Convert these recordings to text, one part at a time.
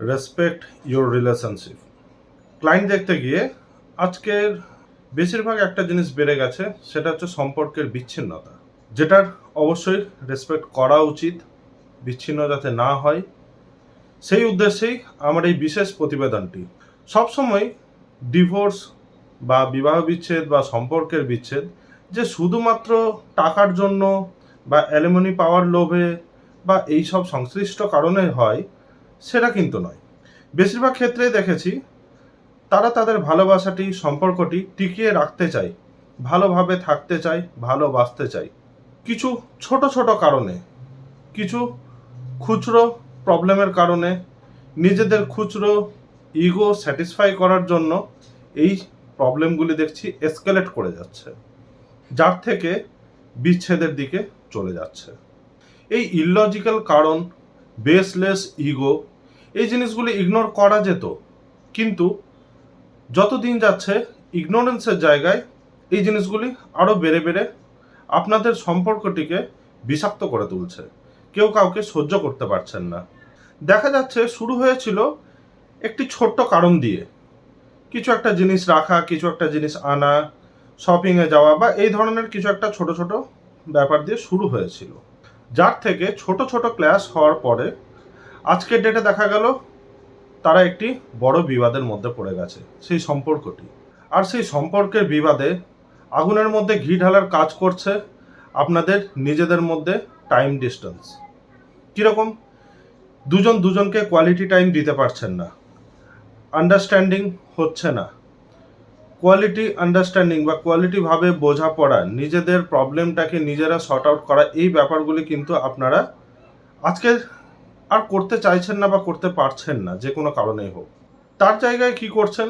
Respect your relationship. Client দেখতে গিয়ে আজকের বেশিরভাগ একটা জিনিস বেড়ে গেছে, সেটা হচ্ছে সম্পর্কের বিচ্ছিন্নতা, যেটার অবশ্যই রেসপেক্ট করা উচিত, বিচ্ছিন্ন যাতে না হয়। সেই উদ্দেশ্যেই আমার এই বিশেষ প্রতিবেদনটি। সবসময় ডিভোর্স বা বিবাহ বিচ্ছেদ বা সম্পর্কের বিচ্ছেদ যে শুধুমাত্র টাকার জন্য বা অ্যালিমনি পাওয়ার লোভে বা এইসব সংশ্লিষ্ট কারণে হয়, সেটা কিন্তু নয়। বেশিরভাগ ক্ষেত্রেই দেখেছি তারা তাদের ভালোবাসাটি, সম্পর্কটি টিকিয়ে রাখতে চায়, ভালোভাবে থাকতে চায়, ভালোবাসতে চায়। কিছু ছোট ছোট কারণে, কিছু খুচরো প্রবলেমের কারণে, নিজেদের খুচরো ইগো স্যাটিসফাই করার জন্য এই প্রবলেমগুলি দেখছি এসকেলেট করে যাচ্ছে, যার থেকে বিচ্ছেদের দিকে চলে যাচ্ছে। এই ইললজিক্যাল কারণ, বেসলেস ইগো, এই জিনিসগুলি ইগনোর করা যেত, কিন্তু যত দিন যাচ্ছে ইগনোরেন্সের জায়গায় এই জিনিসগুলি আরও বেড়ে বেড়ে আপনাদের সম্পর্কটিকে বিষাক্ত করে তুলছে। কেউ কাউকে সহ্য করতে পারছেন না। দেখা যাচ্ছে শুরু হয়েছিল একটি ছোট্ট কারণ দিয়ে, কিছু একটা জিনিস রাখা, কিছু একটা জিনিস আনা, শপিংয়ে যাওয়া বা এই ধরনের কিছু একটা ছোট ছোট ব্যাপার দিয়ে শুরু হয়েছিল, যার থেকে ছোট ছোট ক্ল্যাশ হওয়ার পরে আজকের ডেটে দেখা গেল তারা একটি বড় বিবাদের মধ্যে পড়ে গেছে, সেই সম্পর্কটি। আর সেই সম্পর্কের বিবাদে আগুনের মধ্যে ঘি ঢালার কাজ করছে আপনাদের নিজেদের মধ্যে টাইম ডিস্টেন্স। কীরকম? দুজন দুজনকে কোয়ালিটি টাইম দিতে পারছেন না, আন্ডারস্ট্যান্ডিং হচ্ছে না। কোয়ালিটি আন্ডারস্ট্যান্ডিং বা কোয়ালিটিভাবে বোঝাপড়া, নিজেদের প্রবলেমটাকে নিজেরা শর্ট আউট করা, এই ব্যাপারগুলি কিন্তু আপনারা আজকে আর করতে চাইছেন না বা করতে পারছেন না, যে কোনো কারণেই হোক। তার জায়গায় কি করছেন?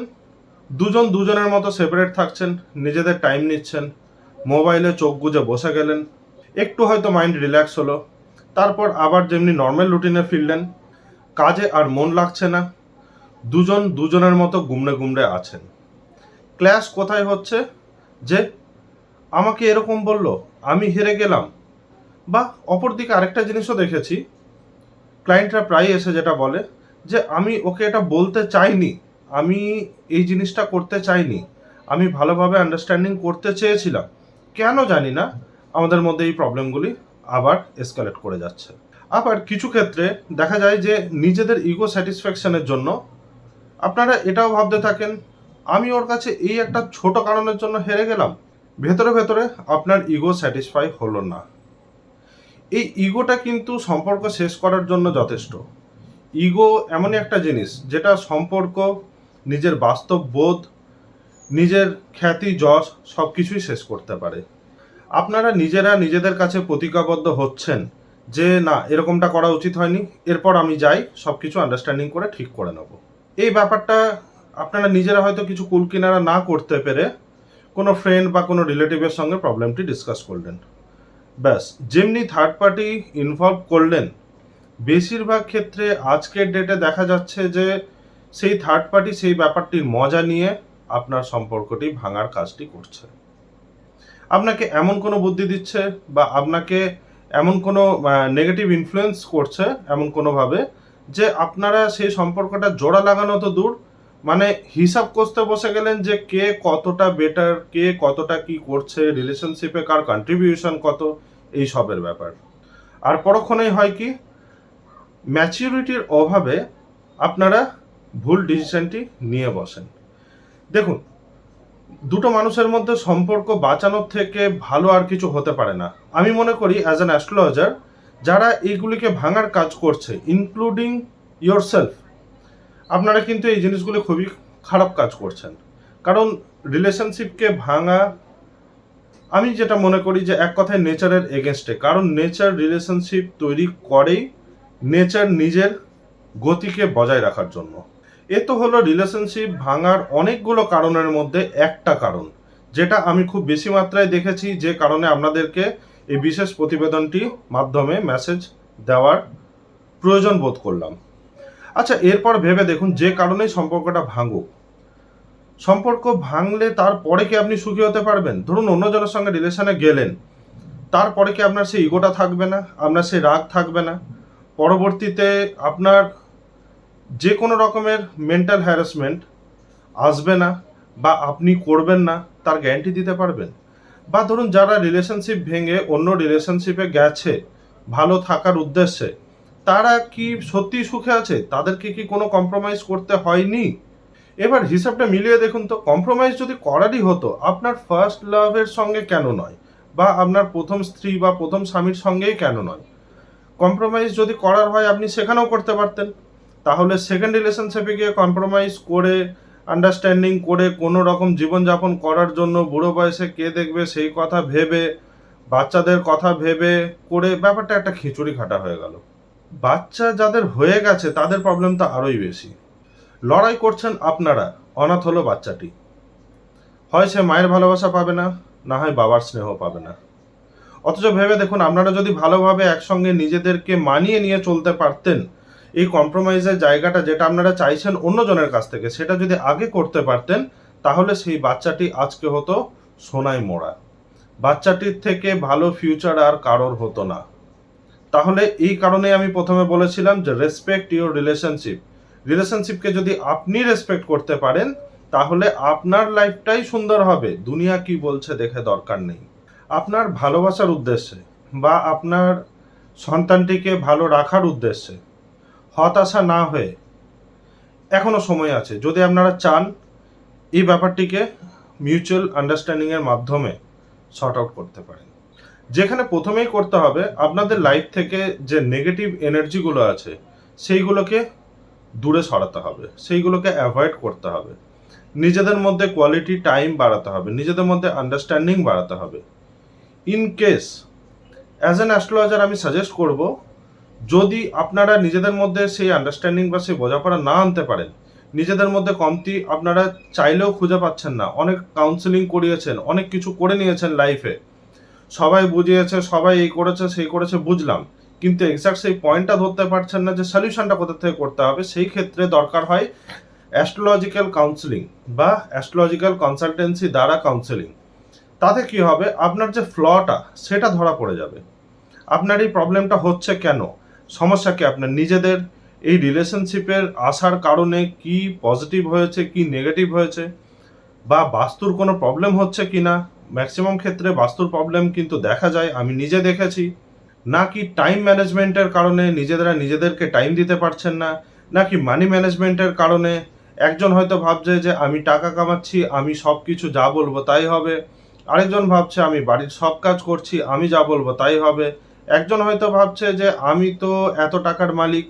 দুজন দুজনের মতো সেপারেট থাকছেন, নিজেদের টাইম নিচ্ছেন, মোবাইলে চোখ গুজে বসে গেলেন, একটু হয়তো মাইন্ড রিল্যাক্স হলো, তারপর আবার যেমনি নর্মাল রুটিনে ফিরলেন, কাজে আর মন লাগছে না, দুজন দুজনের মতো গুমড়ে গুমড়ে আছেন। ক্ল্যাশ কোথায় হচ্ছে? যে আমাকে এরকম বলল, আমি হেরে গেলাম। বা অপরদিকে আরেকটা জিনিসও দেখেছি, ক্লায়েন্টরা প্রায় এসে যেটা বলে যে আমি ওকে এটা বলতে চাইনি, আমি এই জিনিসটা করতে চাইনি, আমি ভালোভাবে আন্ডারস্ট্যান্ডিং করতে চেয়েছিলাম, কেন জানি না আমাদের মধ্যে এই প্রবলেমগুলি আবার এসকালেট করে যাচ্ছে। আবার কিছু ক্ষেত্রে দেখা যায় যে নিজেদের ইগো স্যাটিসফ্যাকশনের জন্য আপনারা এটাও ভাবতে থাকেন আমি ওর কাছে এই একটা ছোট কারণের জন্য হেরে গেলাম। ভেতরে ভেতরে আপনার ইগো স্যাটিসফাই হলো না। এই ইগোটা কিন্তু সম্পর্ক শেষ করার জন্য যথেষ্ট। ইগো এমনই একটা জিনিস যেটা সম্পর্ক, নিজের বাস্তব বোধ, নিজের খ্যাতি, যশ সব কিছুই শেষ করতে পারে। আপনারা নিজেরা নিজেদের কাছে প্রতিজ্ঞাবদ্ধ হচ্ছেন যে না, এরকমটা করা উচিত হয়নি, এরপর আমি যাই, সব কিছু আন্ডারস্ট্যান্ডিং করে ঠিক করে নেব। এই ব্যাপারটা আপনারা নিজেরা হয়তো কিছু কুল কিনারা না করতে পেরে কোনো ফ্রেন্ড বা কোনো রিলেটিভের সঙ্গে প্রবলেমটি ডিসকাস করলেন, ব্যাস যেমনি থার্ড পার্টি ইনভলভ করলেন, বেশিরভাগ ক্ষেত্রে আজকের ডেটে দেখা যাচ্ছে যে সেই থার্ড পার্টি সেই ব্যাপারটির মজা নিয়ে আপনার সম্পর্কটি ভাঙার কাজটি করছে। আপনাকে এমন কোনো বুদ্ধি দিচ্ছে বা আপনাকে এমন কোনো নেগেটিভ ইনফ্লুয়েন্স করছে এমন কোনোভাবে যে আপনারা সেই সম্পর্কটা জোড়া লাগানো তো দূর, মানে হিসাব করতে বসে গেলেন যে কে কতটা বেটার, কে কতটা কি করছে, রিলেশনশিপে কার কন্ট্রিবিউশন কত, এই সবের ব্যাপার। আর পরক্ষণেই হয় কি, ম্যাচিউরিটির অভাবে আপনারা ভুল ডিসিশনটি নিয়ে বসেন। দেখুন, দুটো মানুষের মধ্যে সম্পর্ক বাঁচানোর থেকে ভালো আর কিছু হতে পারে না। আমি মনে করি অ্যাজ অ্যান অ্যাস্ট্রোলজার, যারা এইগুলিকে ভাঙার কাজ করছে, ইনক্লুডিং ইয়োরসেলফ, আপনারা কিন্তু এই জিনিসগুলি খুবই খারাপ কাজ করছেন। কারণ রিলেশনশিপকে ভাঙা, আমি যেটা মনে করি যে এক কথায় নেচারের এগেনস্টে। কারণ নেচার রিলেশনশিপ তৈরি করেই নেচার নিজের গতিকে বজায় রাখার জন্য। এ তো হলো রিলেশনশিপ ভাঙার অনেকগুলো কারণের মধ্যে একটা কারণ, যেটা আমি খুব বেশি মাত্রায় দেখেছি, যে কারণে আপনাদেরকে এই বিশেষ প্রতিবেদনটি মাধ্যমে মেসেজ দেওয়ার প্রয়োজন বোধ করলাম। আচ্ছা, এরপর ভেবে দেখুন, যে কারণেই সম্পর্কটা ভাঙুক, সম্পর্ক ভাঙলে তারপরে কি আপনি সুখী হতে পারবেন? ধরুন অন্যজনের সঙ্গে রিলেশনে গেলেন, তারপরে কি আপনার সেই ইগোটা থাকবে না, আপনার সেই রাগ থাকবে না? পরবর্তীতে আপনার যে কোনো রকমের মেন্টাল হ্যারাসমেন্ট আসবে না বা আপনি করবেন না তার গ্যারান্টি দিতে পারবেন? বা ধরুন যারা রিলেশনশিপ ভেঙে অন্য রিলেশনশিপে গেছে ভালো থাকার উদ্দেশ্যে, তারা কি সত্যিই সুখে আছে? তাদেরকে কি কোনো কম্প্রোমাইজ করতে হয়নি? এবার হিসাবটা মিলিয়ে দেখুন তো, কম্প্রোমাইজ যদি করারই হতো, আপনার ফার্স্ট লাভের সঙ্গে কেন নয়? বা আপনার প্রথম স্ত্রী বা প্রথম স্বামীর সঙ্গেই কেন নয়? কম্প্রোমাইজ যদি করার হয় আপনি সেখানেও করতে পারতেন। তাহলে সেকেন্ড রিলেশনশিপে গিয়ে কম্প্রোমাইজ করে, আন্ডারস্ট্যান্ডিং করে কোনো রকম জীবনযাপন করার জন্য বুড়ো বয়সে কে দেখবে সেই কথা ভেবে, বাচ্চাদের কথা ভেবে করে ব্যাপারটা একটা খিচুড়ি খাটা হয়ে গেল। বাচ্চা যাদের হয়ে গেছে তাদের প্রবলেম তো আরোই বেশি। লড়াই করছেন আপনারা, অনাথ হলো বাচ্চাটি। হয় সে মায়ের ভালোবাসা পাবে না, না হয় বাবার স্নেহ পাবে না। অথচ ভেবে দেখুন, আপনারা যদি ভালোভাবে একসঙ্গে নিজেদেরকে মানিয়ে নিয়ে চলতে পারতেন, এই কম্প্রোমাইজের জায়গাটা যেটা আপনারা চাইছেন অন্যজনের কাছ থেকে, সেটা যদি আগে করতে পারতেন, তাহলে সেই বাচ্চাটি আজকে হতো সোনায় মোড়া। বাচ্চাটির থেকে ভালো ফিউচার আর কারোর হতো না। তাহলে এই কারণে আমি প্রথমে বলেছিলাম যে রেসপেক্ট ইউর রিলেশনশিপ। রিলেশনশিপকে যদি আপনি রেসপেক্ট করতে পারেন, তাহলে আপনার লাইফটাই সুন্দর হবে। দুনিয়া কি বলছে দেখে দরকার নেই। আপনার ভালোবাসার উদ্দেশ্যে বা আপনার সন্তানটিকে ভালো রাখার উদ্দেশ্যে হতাশা না হয়ে এখনো সময় আছে। যদি আপনারা চান এই ব্যাপারটিকে মিউচুয়াল আন্ডারস্ট্যান্ডিংয়ের মাধ্যমে সর্ট আউট করতে পারেন। যেখানে প্রথমেই করতে হবে, আপনাদের লাইফ থেকে যে নেগেটিভ এনার্জিগুলো আছে সেইগুলোকে দূরে সরাতে হবে, সেইগুলোকে অ্যাভয়েড করতে হবে। নিজেদের মধ্যে কোয়ালিটি টাইম বাড়াতে হবে, নিজেদের মধ্যে আন্ডারস্ট্যান্ডিং বাড়াতে হবে। In case as an astrologer আমি সাজেস্ট করব, যদি আপনারা নিজেদের মধ্যে সেই আন্ডারস্ট্যান্ডিং বা সেই বোঝাপড়া না আনতে পারেন, নিজেদের মধ্যে কমতি আপনারা চাইলেও খুঁজে পাচ্ছেন না, অনেক কাউন্সেলিং করিয়েছেন, অনেক কিছু করে নিয়েছেন লাইফে, সবাই বুঝিয়েছে, সবাই এই করেছে সেই করেছে বুঝলাম, কিন্তু এক্সাক্ট সেই পয়েন্টটা ধরতে পারছেন না যে সলিউশনটা কোথা থেকে করতে হবে। সেই ক্ষেত্রে দরকার হয় অ্যাস্ট্রোলজিক্যাল কাউন্সেলিং বা অ্যাস্ট্রোলজিক্যাল কনসালটেন্সি দ্বারা কাউন্সেলিং। তাতে কি হবে, আপনার যে ফ্লটা সেটা ধরা পড়ে যাবে। আপনার এই প্রবলেমটা হচ্ছে কেন, সমস্যা কি আপনার নিজেদের, এই রিলেশনশিপের আসার কারণে কি পজিটিভ হয়েছে কি নেগেটিভ হয়েছে, বা বাস্তুর কোনো প্রবলেম হচ্ছে কি না। ম্যাক্সিমাম ক্ষেত্রে বাস্তুর প্রবলেম কিন্তু দেখা যায়, আমি নিজে দেখেছি। নাকি টাইম ম্যানেজমেন্টের কারণে নিজেদেরকে টাইম দিতে পারছেন না, নাকি মানি ম্যানেজমেন্টের কারণে একজন হয়তো ভাবছে যে আমি টাকা কামাচ্ছি, আমি সব কিছু যা বলবো তাই হবে, আরেকজন ভাবছে আমি বাড়ির সব কাজ করছি, আমি যা বলবো তাই হবে। একজন হয়তো ভাবছে যে আমি তো এত টাকার মালিক,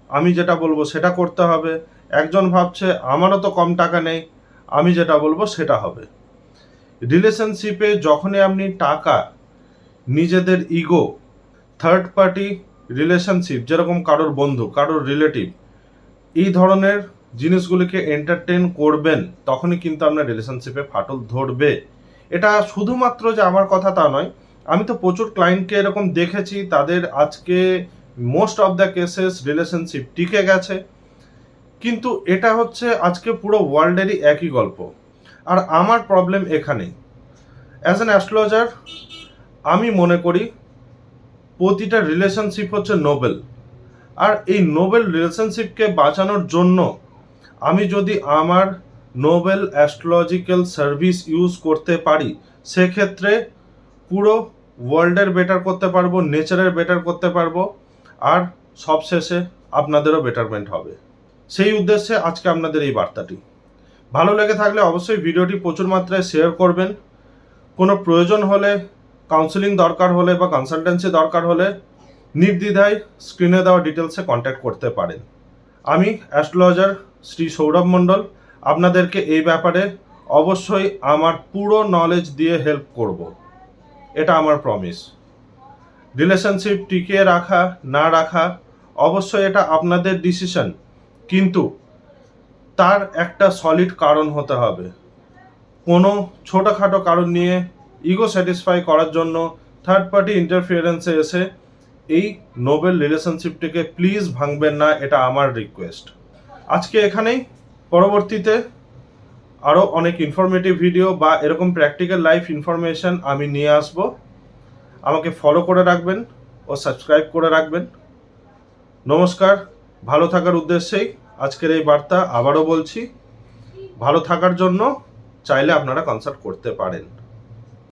আমি যেটা বলবো সেটা করতে হবে। একজন ভাবছে আমারও তো কম টাকা নেই, আমি যেটা বলবো সেটা হবে। রিলেশনশিপে যখনই আপনি টাকা, নিজেদের ইগো, থার্ড পার্টি রিলেশনশিপ যেরকম কারোর বন্ধু, কারোর রিলেটিভ, এই ধরনের জিনিসগুলিকে এন্টারটেন করবেন, তখনই কিন্তু আপনার রিলেশনশিপে ফাটল ধরবে। এটা শুধুমাত্র যে আমার কথা তা নয়, আমি তো প্রচুর ক্লায়েন্টকে এরকম দেখেছি, তাদের আজকে most of the cases relationship টিকে গেছে। কিন্তু এটা হচ্ছে আজকে পুরো ওয়ার্ল্ডেরই একই গল্প। আর আমার প্রবলেম এখানেই। অ্যাজ অ্যান অ্যাস্ট্রোলজার আমি মনে করি প্রতিটা রিলেশনশিপ হচ্ছে নোবেল। আর এই নোবেল রিলেশনশিপকে বাঁচানোর জন্য আমি যদি আমার নোবেল অ্যাস্ট্রোলজিক্যাল সার্ভিস ইউজ করতে পারি, সেক্ষেত্রে পুরো ওয়ার্ল্ডের বেটার করতে পারবো, নেচারের বেটার করতে পারবো, আর সবশেষে আপনাদেরও বেটারমেন্ট হবে। সেই উদ্দেশ্যে আজকে আপনাদের এই বার্তাটি। ভালো লেগে থাকলে অবশ্যই ভিডিওটি প্রচুর মাত্রায় শেয়ার করবেন। কোনো প্রয়োজন হলে, কাউন্সেলিং দরকার হলে বা কনসালটেন্সি দরকার হলে নির্দ্বিধায় স্ক্রিনে দেওয়া ডিটেলসে কন্ট্যাক্ট করতে পারেন। আমি অ্যাস্ট্রোলজার শ্রী সৌরভ মণ্ডল আপনাদেরকে এই ব্যাপারে অবশ্যই আমার পুরো নলেজ দিয়ে হেল্প করব, এটা আমার প্রমিস। রিলেশনশিপ টিকিয়ে রাখা না রাখা অবশ্যই এটা আপনাদের ডিসিশন, কিন্তু তার একটা সলিড কারণ হতে হবে। কোনো ছোটোখাটো কারণ নিয়ে ইগো স্যাটিসফাই করার জন্য থার্ড পার্টি ইন্টারফিয়ারেন্সে এসে এই নোবেল রিলেশনশিপটিকে প্লিজ ভাঙবেন না, এটা আমার রিকোয়েস্ট। আজকে এখানেই, পরবর্তীতে আরও অনেক ইনফরমেটিভ ভিডিও বা এরকম প্র্যাকটিক্যাল লাইফ ইনফরমেশন আমি নিয়ে আসব। আমাকে ফলো করে রাখবেন ও সাবস্ক্রাইব করে রাখবেন। নমস্কার, ভালো থাকার উদ্দেশ্যেই আজকের এই বার্তা আবারও বলছি, ভালো থাকার জন্য চাইলে আপনারা কনসাল্ট করতে পারেন।